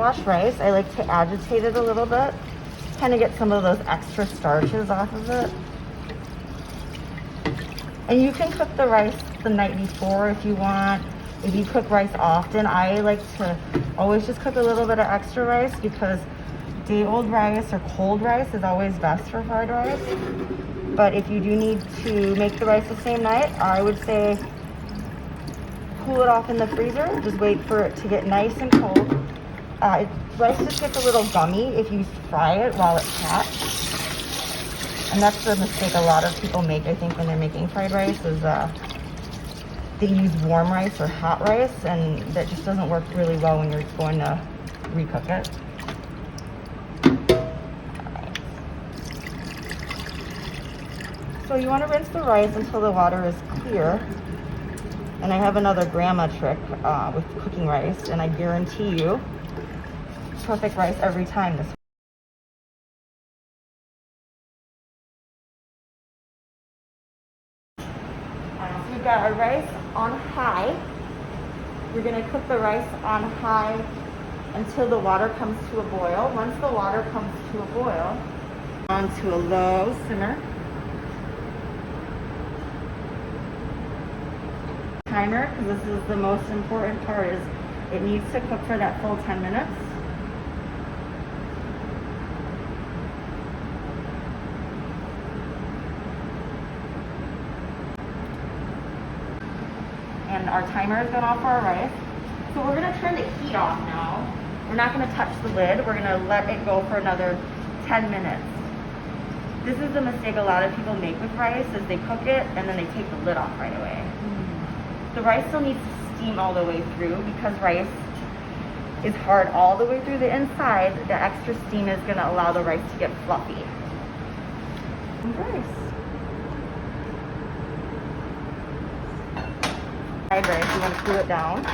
washed rice, I like to agitate it a little bit, kind of get some of those extra starches off of it. And you can cook the rice the night before if you want. If you cook rice often, I like to always just cook a little bit of extra rice because day-old rice or cold rice is always best for fried rice. But if you do need to make the rice the same night, I would say cool it off in the freezer. Just wait for it to get nice and cold. Rice just gets a little gummy if you fry it while it's hot. And that's the mistake a lot of people make, I think, when they're making fried rice is they use warm rice or hot rice, and that just doesn't work really well when you're going to recook it. Alright. So you want to rinse the rice until the water is clear. And I have another grandma trick with cooking rice, and I guarantee you perfect rice every time this way. So we've got our rice on high. We're going to cook the rice on high until the water comes to a boil. Once the water comes to a boil, onto a low simmer. Timer, because this is the most important part, is it needs to cook for that full 10 minutes. And our timer has gone off for our rice. So we're going to turn the heat off now. We're not going to touch the lid. We're going to let it go for another 10 minutes. This is the mistake a lot of people make with rice, is they cook it and then they take the lid off right away. The rice still needs to steam all the way through because rice is hard all the way through the inside. The extra steam is going to allow the rice to get fluffy. Rice. Fried rice, you want to cool it down.